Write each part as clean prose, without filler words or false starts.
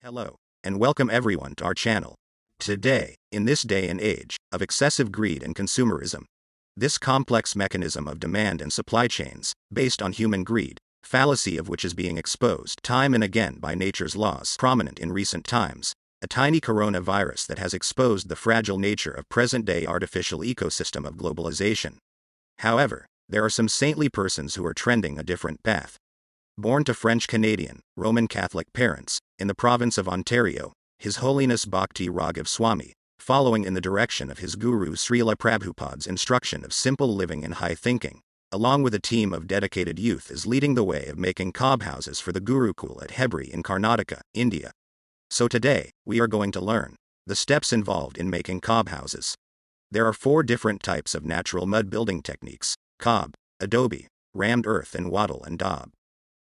Hello, and welcome everyone to our channel. Today, in this day and age of excessive greed and consumerism, this complex mechanism of demand and supply chains, based on human greed, fallacy of which is being exposed time and again by nature's laws prominent in recent times, a tiny coronavirus that has exposed the fragile nature of present-day artificial ecosystem of globalization. However, there are some saintly persons who are trending a different path. Born to French-Canadian, Roman Catholic parents, in the province of Ontario, His Holiness Bhakti Raghav Swami, following in the direction of his guru Srila Prabhupada's instruction of simple living and high thinking, along with a team of dedicated youth is leading the way of making cob houses for the Gurukul at Hebri in Karnataka, India. So today, we are going to learn the steps involved in making cob houses. There are 4 different types of natural mud building techniques: cob, Adobe, rammed earth and wattle and daub.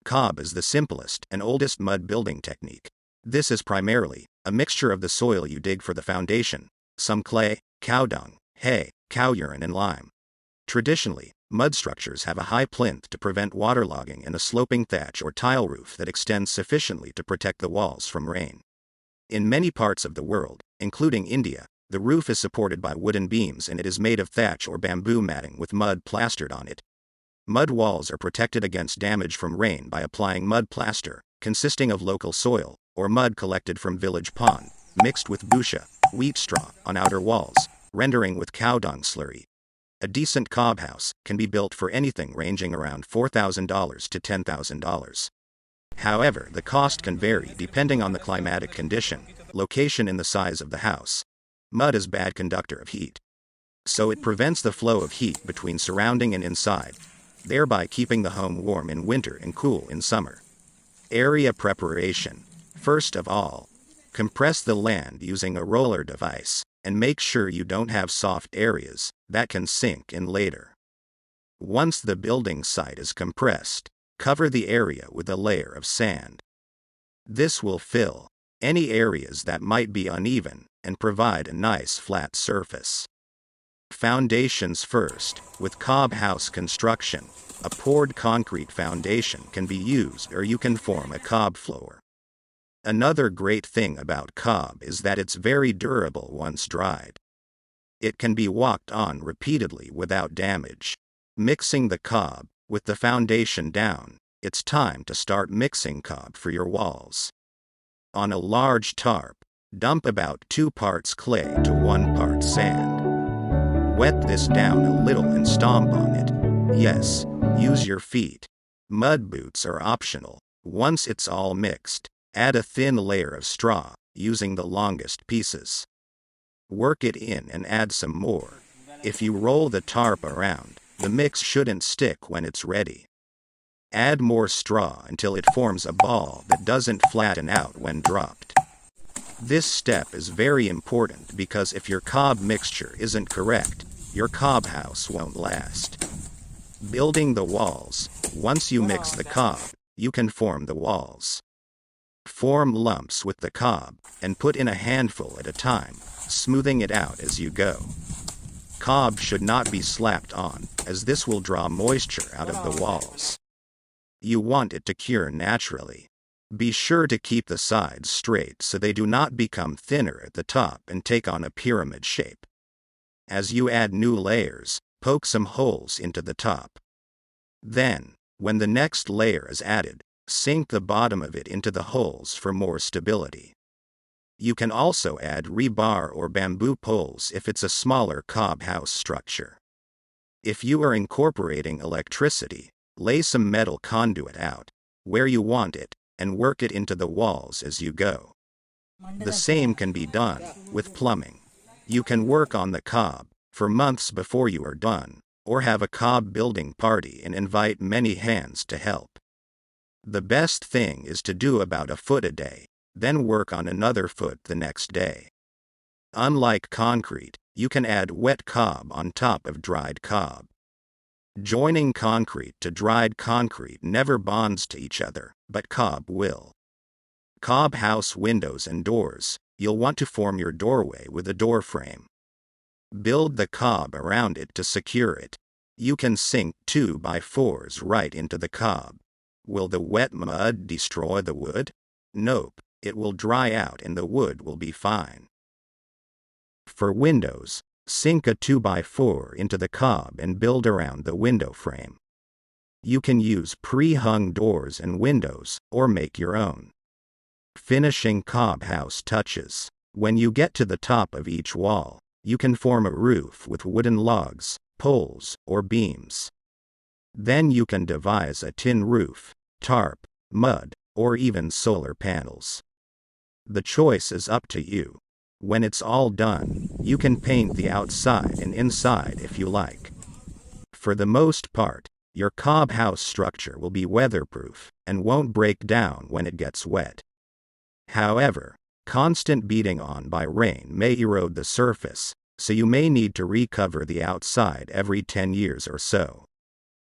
Cob is the simplest and oldest mud building technique. This is primarily a mixture of the soil you dig for the foundation, some clay, cow dung, hay, cow urine and lime. Traditionally, mud structures have a high plinth to prevent waterlogging and a sloping thatch or tile roof that extends sufficiently to protect the walls from rain. In many parts of the world, including India, the roof is supported by wooden beams and it is made of thatch or bamboo matting with mud plastered on it. Mud walls are protected against damage from rain by applying mud plaster, consisting of local soil, or mud collected from village pond, mixed with bhusha, wheat straw, on outer walls, rendering with cow dung slurry. A decent cob house can be built for anything ranging around $4,000 to $10,000. However, the cost can vary depending on the climatic condition, location and the size of the house. Mud is a bad conductor of heat, so it prevents the flow of heat between surrounding and inside, thereby keeping the home warm in winter and cool in summer. Area preparation. First of all, compress the land using a roller device, and make sure you don't have soft areas that can sink in later. Once the building site is compressed, cover the area with a layer of sand. This will fill any areas that might be uneven and provide a nice flat surface. Foundations first. With cob house construction, a poured concrete foundation can be used or you can form a cob floor. Another great thing about cob is that it's very durable once dried. It can be walked on repeatedly without damage. Mixing the cob with the foundation down, it's time to start mixing cob for your walls. On a large tarp, dump about 2 parts clay to 1 part sand. Wet this down a little and stomp on it. Yes, use your feet. Mud boots are optional. Once it's all mixed, add a thin layer of straw, using the longest pieces. Work it in and add some more. If you roll the tarp around, the mix shouldn't stick when it's ready. Add more straw until it forms a ball that doesn't flatten out when dropped. This step is very important because if your cob mixture isn't correct, your cob house won't last. Building the walls. Once you mix the cob, you can form the walls. Form lumps with the cob, and put in a handful at a time, smoothing it out as you go. Cob should not be slapped on, as this will draw moisture out of the walls. You want it to cure naturally. Be sure to keep the sides straight so they do not become thinner at the top and take on a pyramid shape. As you add new layers, poke some holes into the top. Then, when the next layer is added, sink the bottom of it into the holes for more stability. You can also add rebar or bamboo poles if it's a smaller cob house structure. If you are incorporating electricity, lay some metal conduit out, where you want it, and work it into the walls as you go. The same can be done with plumbing. You can work on the cob for months before you are done, or have a cob building party and invite many hands to help. The best thing is to do about a foot a day, then work on another foot the next day. Unlike concrete, you can add wet cob on top of dried cob. Joining concrete to dried concrete never bonds to each other, but cob will. Cob house windows and doors. You'll want to form your doorway with a door frame. Build the cob around it to secure it. You can sink 2x4s right into the cob. Will the wet mud destroy the wood? Nope. it will dry out and the wood will be fine. For windows, sink a 2x4 into the cob and build around the window frame. You can use pre-hung doors and windows, or make your own. Finishing cob house touches. When you get to the top of each wall, you can form a roof with wooden logs, poles, or beams. Then you can devise a tin roof, tarp, mud, or even solar panels. The choice is up to you. When it's all done, you can paint the outside and inside if you like. For the most part, your cob house structure will be weatherproof and won't break down when it gets wet. However, constant beating on by rain may erode the surface, so you may need to recover the outside every 10 years or so.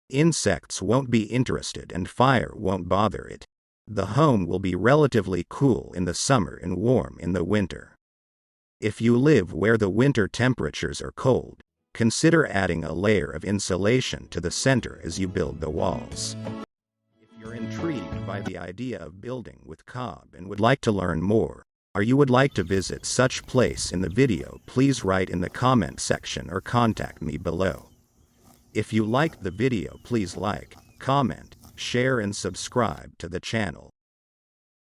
Insects won't be interested and fire won't bother it. The home will be relatively cool in the summer and warm in the winter. If you live where the winter temperatures are cold, consider adding a layer of insulation to the center as you build the walls. If you're intrigued by the idea of building with cob and would like to learn more, or you would like to visit such place in the video, please write in the comment section or contact me below. If you liked the video, please like, comment, share and subscribe to the channel.